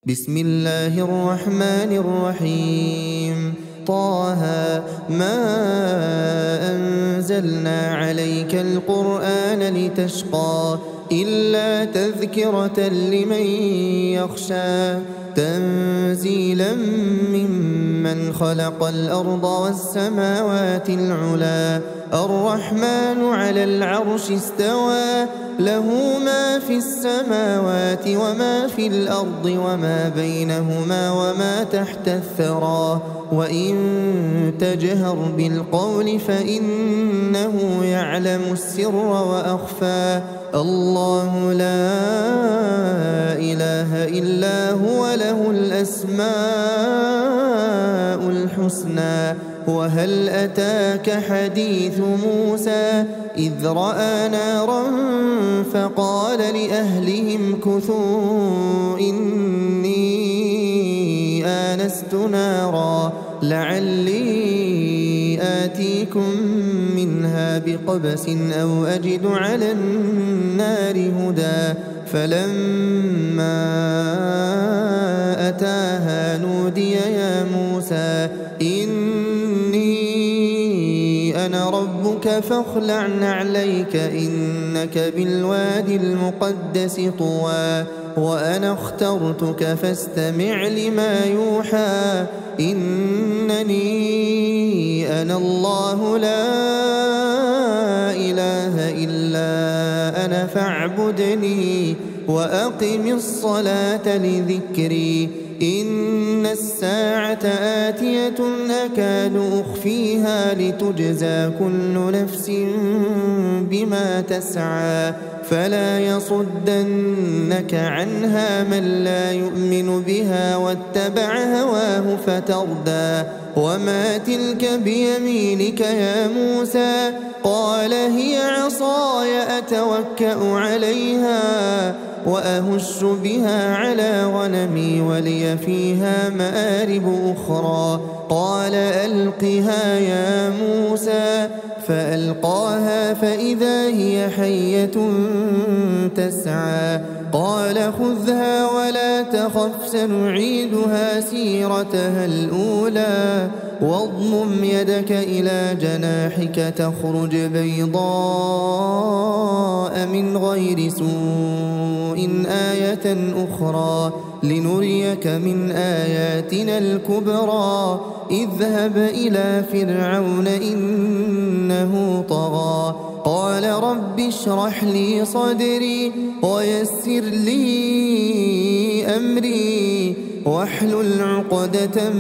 بسم الله الرحمن الرحيم. طه ما أنزلنا عليك القرآن لتشقى إلا تذكرة لمن يخشى تنزيلا ممن خلق الأرض والسماوات العلى الرحمن على العرش استوى له ما في السماوات وما في الأرض وما بينهما وما تحت الثرى وإن تجهر بالقول فإنه يعلم السر وأخفى الله لا إله إلا هو له الأسماء الحسنى. وهل أتاك حديث موسى إذ رأى نارا فقال لأهلهم كثوا إني آنست نارا لعلي آتيكم منها بقبس أو أجد على النار هدى فلما أتاها نودي يا موسى إني أنا ربك فاخلع نعليك إنك بالوادي المقدس طوى وأنا اخترتك فاستمع لما يوحى إنني أنا الله لا إله إلا أنا فاعبدني وأقم الصلاة لذكري إن الساعة آتية أكاد أخفيها لتجزى كل نفس بما تسعى فلا يصدنك عنها من لا يؤمن بها واتبع هواه فتردى وما تلك بيمينك يا موسى قال هي عصاي أتوكأ عليها وأهش بها على غنمي ولي فيها مآرب أخرى قال ألقها يا موسى فألقاها فإذا هي حية تسعى قال خذها ولا تخف سنعيدها سيرتها الأولى واضمم يدك إلى جناحك تخرج بيضاء من غير سوء آية أخرى لنريك من آياتنا الكبرى اذهب إلى فرعون إنه طغى قال رب اشرح لي صدري ويسر لي أمري واحلل عقدة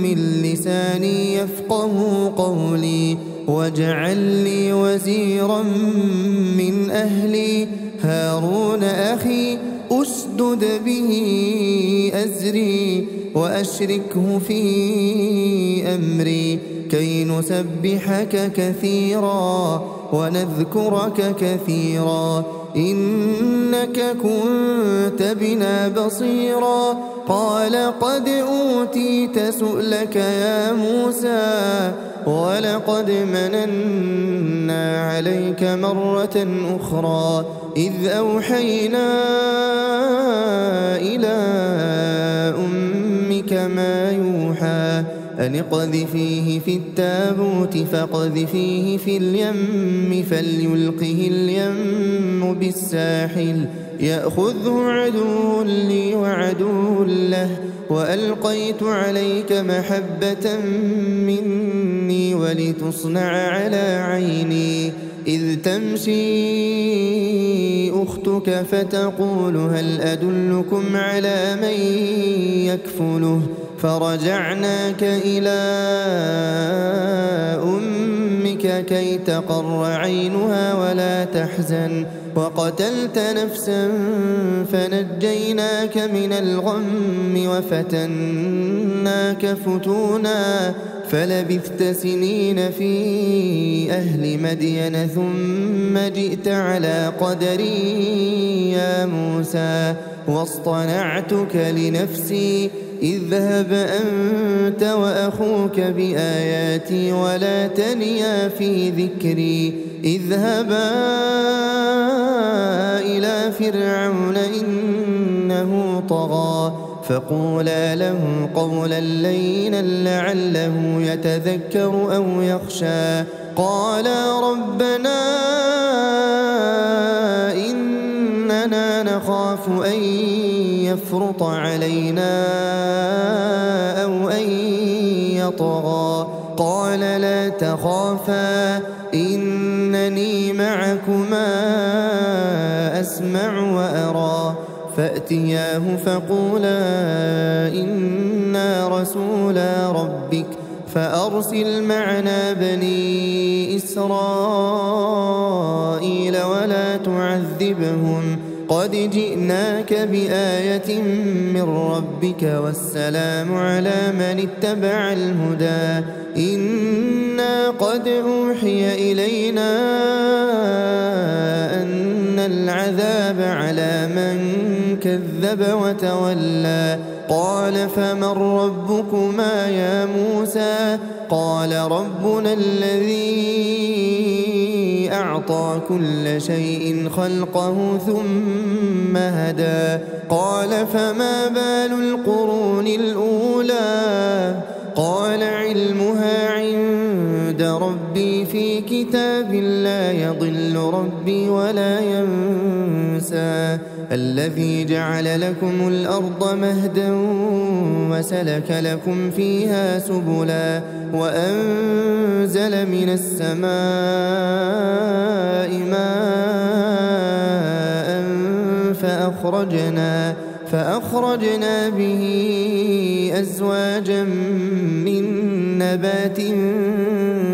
من لساني يفقه قولي واجعل لي وزيرا من أهلي هارون أخي أشدد به أزري وأشركه في أمري كي نسبحك كثيرا ونذكرك كثيرا إنك كنت بنا بصيرا قال قد أوتيت سؤلك يا موسى ولقد مننا عليك مرة أخرى إذ أوحينا إلى أمك ما يوحى أن اقذفيه في التابوت فاقذفيه في اليم فليلقه اليم بالساحل يأخذه عدو لي وعدو له وألقيت عليك محبة مني ولتصنع على عيني إذ تمشي أختك فتقول هل أدلكم على من يكفله فرجعناك إلى أمك كي تقر عينها ولا تحزن وقتلت نفسا فنجيناك من الغم وفتناك فتونا فلبثت سنين في أهل مدين ثم جئت على قدري يا موسى واصطنعتك لنفسي اذهب أنت وأخوك بآياتي ولا تنيا في ذكري اذهبا إلى فرعون إنه طغى فقولا له قولا لينا لعله يتذكر أو يخشى. قالا ربنا إننا نخاف أن يفرط علينا أو أن يطغى. قال لا تخافا إنني معكما أسمع وأرى. فأتياه فقولا إنا رسولا ربك فأرسل معنا بني إسرائيل ولا تعذبهم قد جئناك بآية من ربك والسلام على من اتبع الهدى. إنا قد أوحي إلينا أن العذاب على من كذب وتولى. قال فمن ربكما يا موسى؟ قال ربنا الذي أعطى كل شيء خلقه ثم هدى. قال فما بال القرون الأولى؟ قال علمها عند ربي في كتاب لا يضل ربي ولا ينسى. الذي جعل لكم الأرض مهدا وسلك لكم فيها سبلا وأنزل من السماء ماء فأخرجنا به أزواجا من نبات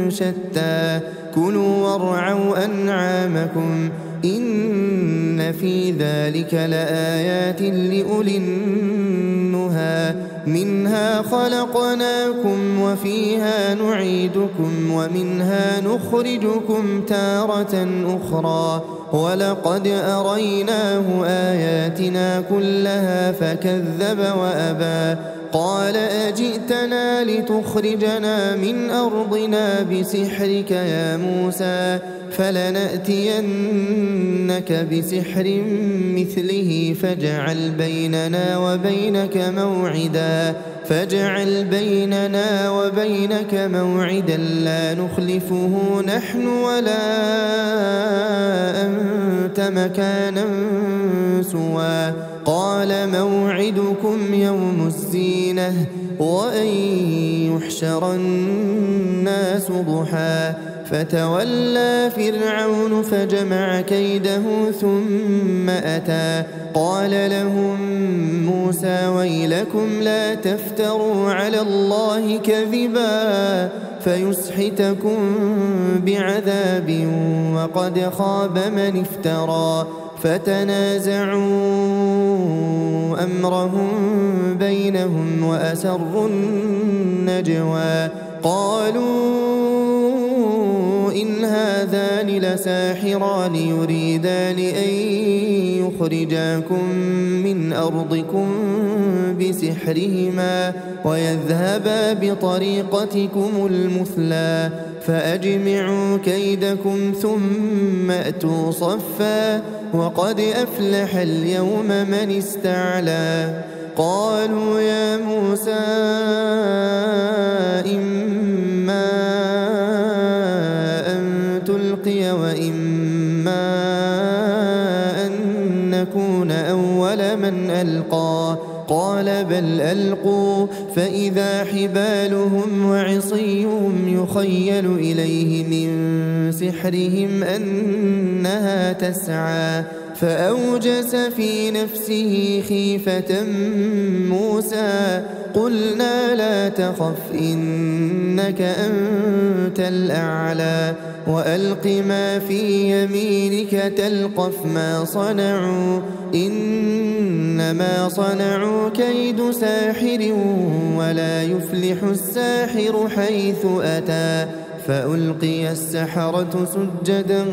شتى. كلوا وارعوا أنعامكم إن في ذلك لآيات لأولي النهى. منها خلقناكم وفيها نعيدكم ومنها نخرجكم تارة أخرى. ولقد أريناه آياتنا كلها فكذب وأبى. قال أجئتنا لتخرجنا من أرضنا بسحرك يا موسى؟ فلنأتينك بسحر مثله فاجعل بيننا وبينك موعدا لا نخلفه نحن ولا أنت مكانا سوى. قال موعدكم يوم الزينة وأن يحشر الناس ضحى. فتولى فرعون فجمع كيده ثم أتى. قال لهم موسى ويلكم لا تفتروا على الله كذبا فيسحتكم بعذاب وقد خاب من افترى. فتنازعوا أمرهم بينهم وأسروا النجوى. قالوا إن هذان لساحران يريدان أن يخرجاكم من أرضكم بسحرهما ويذهبا بطريقتكم المثلى. فأجمعوا كيدكم ثم أتوا صفا وقد أفلح اليوم من استعلى. قالوا يا موسى إما أن تلقي وإما أن نكون أول من ألقى. قال بل ألقوا فإذا حبالهم وعصيهم يخيل إليه من سحرهم أنها تسعى. فأوجس في نفسه خيفة موسى. قلنا لا تخف إنك أنت الأعلى وألق ما في يمينك تلقف ما صنعوا إنما صنعوا كيد ساحر ولا يفلح الساحر حيث أتى. فألقي السحرة سجدا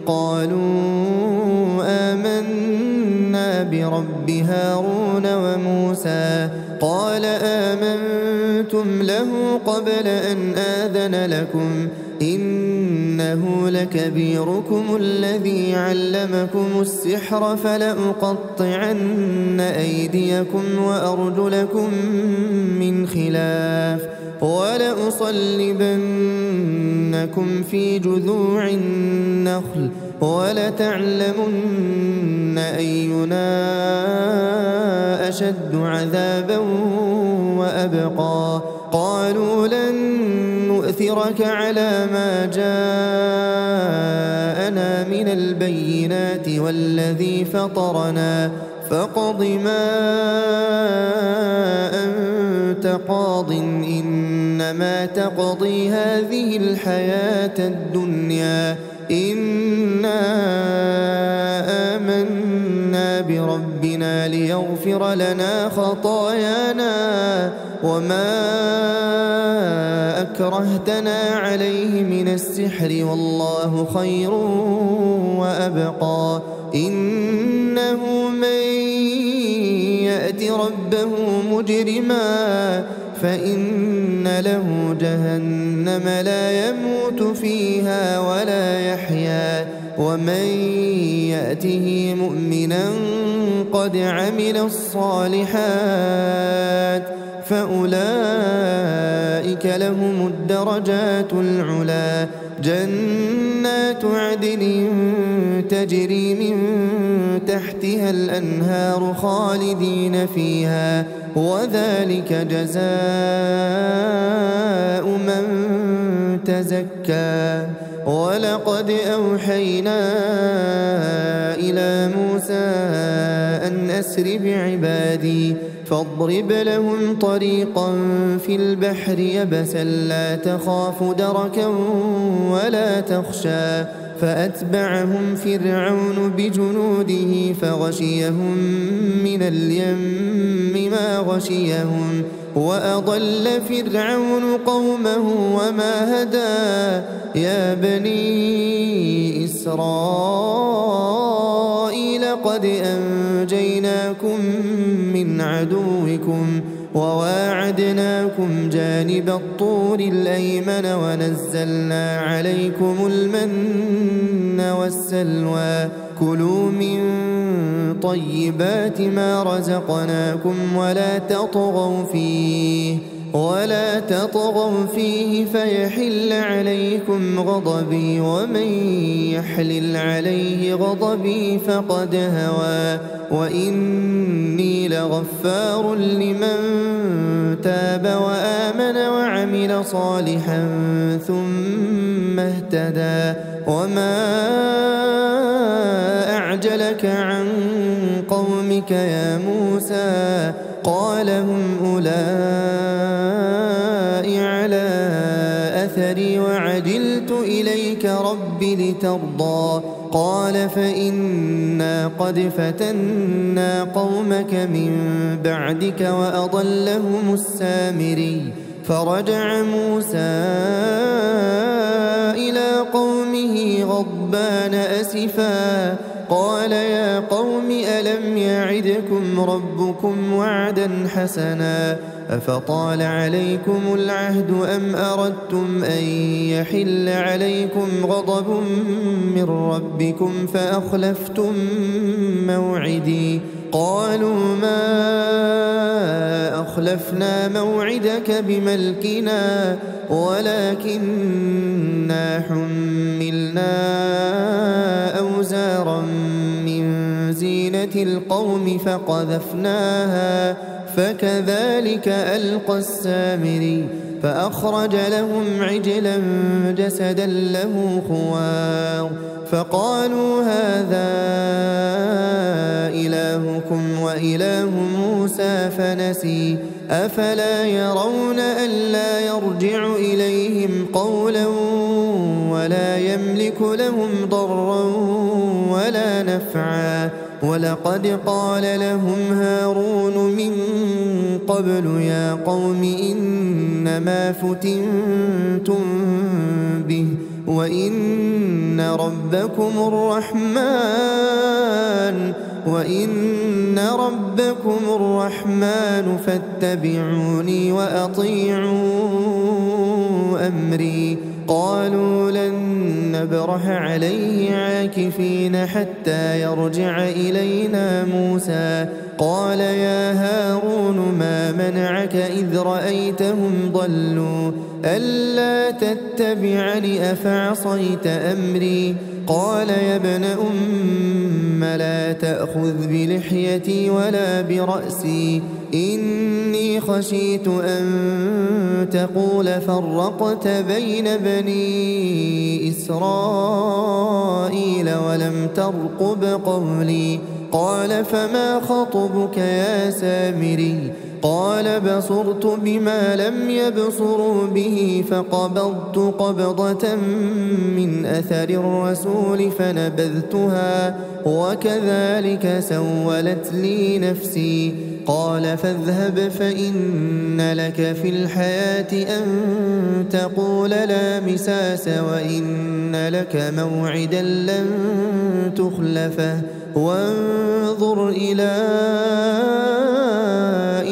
قالوا آمنا برب هارون وموسى. قال آمنتم له قبل أن آذن لكم إنه لكبيركم الذي علمكم السحر فلأقطعن أيديكم وأرجلكم من خلاف ولأصلبنكم في جذوع النخل ولتعلمن أينا أشد عذابا وأبقى. قالوا لن نؤثرك على ما جاءنا من البينات والذي فطرنا فاقض ما أنت قاض إنما تقضي هذه الحياة الدنيا إنا آمنا بربنا ليغفر لنا خطايانا وما أكرهتنا عليه من السحر والله خير وأبقى. إنه من يأت ربه مجرما فإن له جهنم لا يموت فيها ولا يحيا ومن يأته مؤمنا قد عمل الصالحات فأولئك لهم الدرجات العلا جنات عدن تجري من تحتها الأنهار خالدين فيها وذلك جزاء من تزكى. ولقد أوحينا إلى موسى أن أسر بعبادي فاضرب لهم طريقا في البحر يبسا لا تخاف دركا ولا تخشى فأتبعهم فرعون بجنوده فغشيهم من اليم ما غشيهم وأضل فرعون قومه وما هدى. يا بني إسرائيل قد أنجيناكم من عدوكم وواعدناكم جانب الطور الأيمن ونزلنا عليكم المن والسلوى كلوا من طيبات ما رزقناكم ولا تطغوا فيه فيحل عليكم غضبي ومن يحلل عليه غضبي فقد هوى وإني لغفار لمن تاب وآمن وعمل صالحا ثم اهتدى. وما أعجلك عن قومك يا موسى قال هم أولئك على أثري وعجلت إليك رب لترضى. قال فإنا قد فتنا قومك من بعدك وأضلهم السامري. فرجع موسى إلى قومه غضبان أسفا قال يا قوم ألم يعدكم ربكم وعدا حسنا أفطال عليكم العهد أم أردتم أن يحل عليكم غضب من ربكم فأخلفتم موعدي. قالوا ما أخلفنا موعدك بملكنا ولكننا حملنا أوزارا من زينة القوم فقذفناها فكذلك ألقى السامري. فأخرج لهم عجلا جسدا له خوار فقالوا هذا إلهكم وإله موسى فنسي. أفلا يرون ألا يرجع إليهم قولا ولا يملك لهم ضرا ولا نفعا. ولقد قال لهم هارون من قبل يا قوم إنما فتنتم به وإن ربكم الرحمن فاتبعوني وأطيعوا أمري. قالوا لن نبرح عليه عاكفين حتى يرجع إلينا موسى قال يا هارون ما منعك إذ رأيتهم ضلوا ألا تتبعني أفعصيت أمري قال يا ابن أم لا تأخذ بلحيتي ولا برأسي إني خشيت أن تقول فرقت بين بني إسرائيل ولم ترقب قولي قال فما خطبك يا سامري قال بصرت بما لم يبصروا به فقبضت قبضة من أثر الرسول فنبذتها وكذلك سولت لي نفسي قال فاذهب فإن لك في الحياة أن تقول لا مساس وإن لك موعدا لن تخلفه وانظر إلى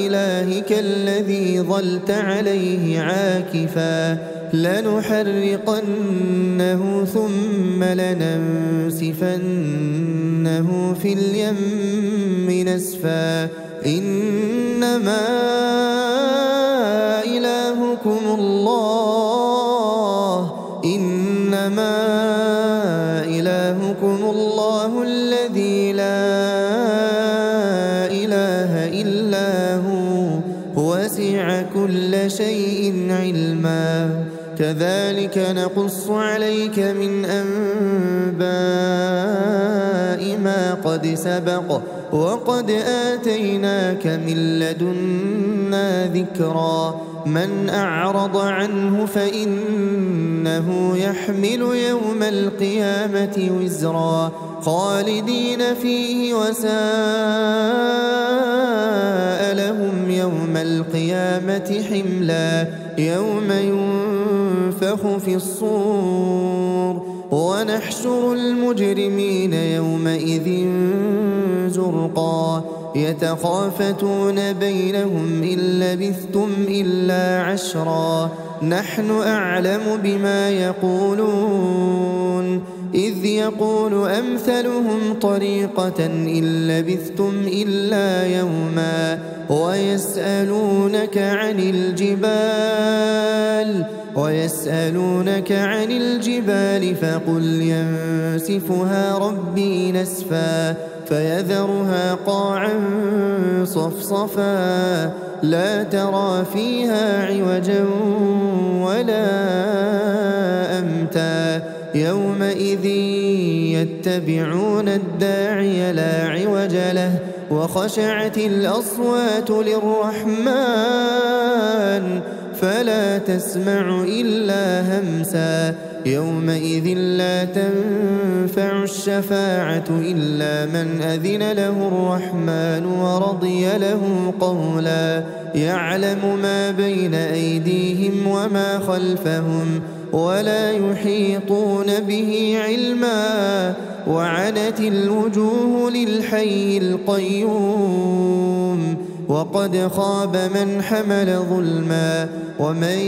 إلهك الذي ظلت عليه عاكفا لنحرقنه ثم لننسفنه في اليم نسفا إنما إلهكم الله الذي لا إله إلا هو وسع كل شيء علما كذلك نقص عليك من أنباء ما قد سبق وقد آتيناك من لدنا ذكرا من أعرض عنه فإنه يحمل يوم القيامة وزرا خالدين فيه وساء لهم يوم القيامة حملا يوم ينفخ في الصور ونحشر المجرمين يومئذ زرقا يتخافتون بينهم إن لبثتم إلا عشرا نحن أعلم بما يقولون إذ يقول أمثلهم طريقة إن لبثتم إلا يوما ويسألونك عن الجبال فقل ينسفها ربي نسفا فيذرها قاعا صفصفا لا ترى فيها عوجا ولا أمتا يومئذ يتبعون الداعي لا عوج له وخشعت الأصوات للرحمن فلا تسمع إلا همسا يومئذ لا تنفع الشفاعة إلا من أذن له الرحمن ورضي له قولا يعلم ما بين أيديهم وما خلفهم ولا يحيطون به علما وعنت الوجوه للحي القيوم وقد خاب من حمل ظلما ومن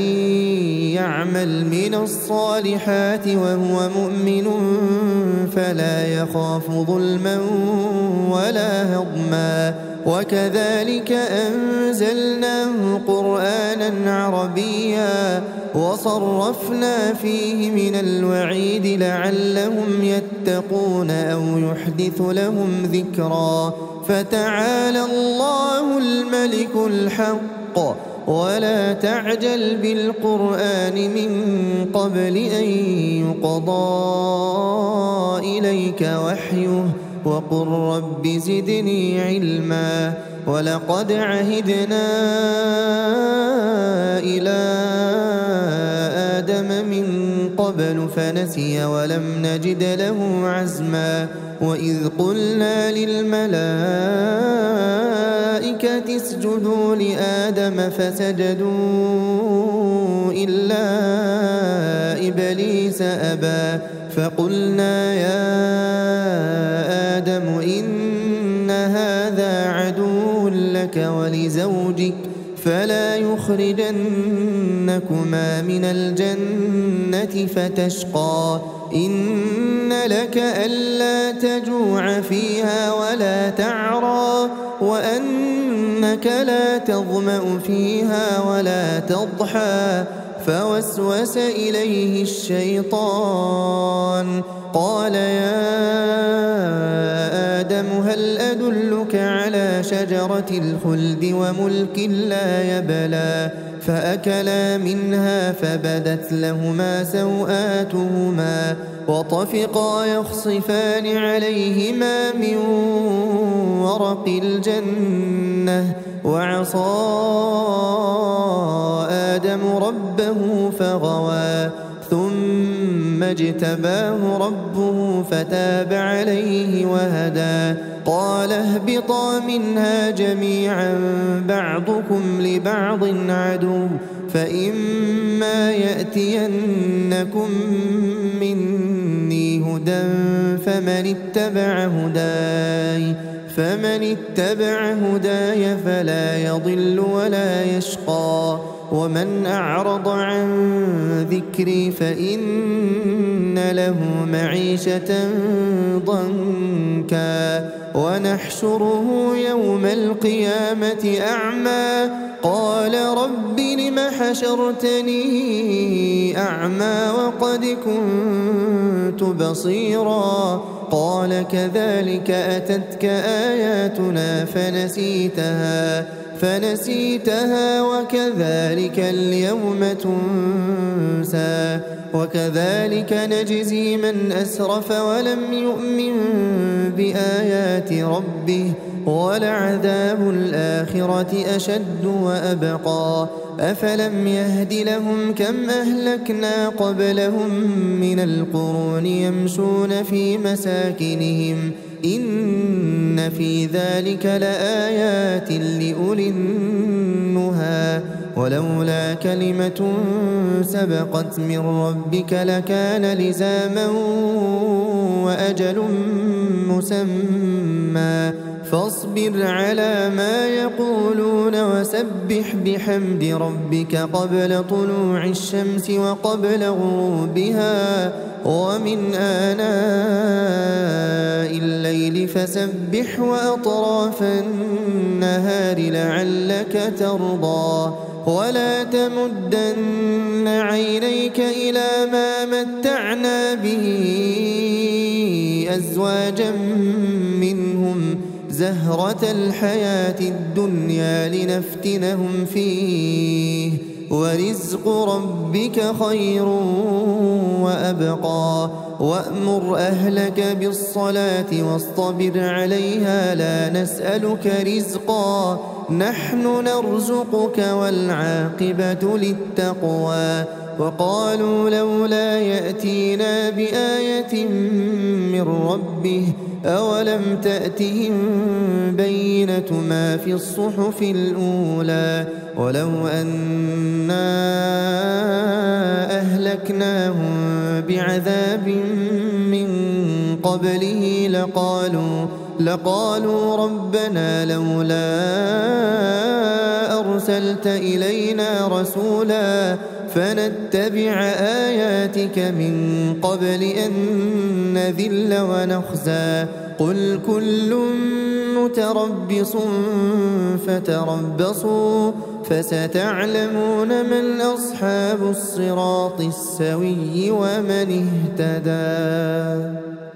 يعمل من الصالحات وهو مؤمن فلا يخاف ظلما ولا هضما وكذلك أنزلناه قرآنا عربيا وصرفنا فيه من الوعيد لعلهم يتقون أو يحدث لهم ذكرا فتعالى الله الملك الحق ولا تعجل بالقرآن من قبل أن يقضى إليك وحيه وقل رب زدني علما ولقد عهدنا إلى آدم من قبل فنسي ولم نجد له عزما وإذ قلنا للملائكة اسجدوا لآدم فسجدوا إلا إبليس أبى فقلنا يا آدم إن هذا عدو لك ولزوجك فلا يخرجنكما من الجنة فتشقى إن لك ألا تجوع فيها ولا تعرى وأنك لا تظمأ فيها ولا تضحى فوسوس إليه الشيطان قال يا آدم هل أدلك على شجرة الخلد وملك لا يبلى فأكلا منها فبدت لهما سوآتهما وطفقا يخصفان عليهما من ورق الجنة وعصى آدم ربه فغوى ثم اجتباه ربه فتاب عليه وهدى قال اهبطا منها جميعا بعضكم لبعض عدو فإما يأتينكم مني هدى فمن اتبع هداي فلا يضل ولا يشقى ومن أعرض عن ذكري فإن له معيشة ضنكا ونحشره يوم القيامة أعمى قال رب لم حشرتني أعمى وقد كنت بصيرا قال كذلك أتتك آياتنا فنسيتها وكذلك اليوم تنسى وكذلك نجزي من أسرف ولم يؤمن بآيات ربه ولعذاب الآخرة أشد وأبقى أفلم يهد لهم كم أهلكنا قبلهم من القرون يمشون في مساكنهم إن في ذلك لآيات لأولي النهى ولولا كلمة سبقت من ربك لكان لزاما وأجل مسمى فاصبر على ما يقولون وسبح بحمد ربك قبل طلوع الشمس وقبل غروبها ومن آناء الليل فسبح وأطراف النهار لعلك ترضى ولا تمدن عينيك إلى ما متعنا به أزواجا منهم زهرة الحياة الدنيا لنفتنهم فيه ورزق ربك خير وأبقى وأمر أهلك بالصلاة واصطبر عليها لا نسألك رزقا نحن نرزقك والعاقبة للتقوى وقالوا لولا يأتينا بآية من ربه أولم تأتهم بينة ما في الصحف الأولى ولو أنا أهلكناهم بعذاب من قبله لقالوا ربنا لولا أرسلت إلينا رسولا فنتبع آياتك من قبل أن نذل ونخزى قل كل متربص فتربصوا فستعلمون من أصحاب الصراط السوي ومن اهتدى.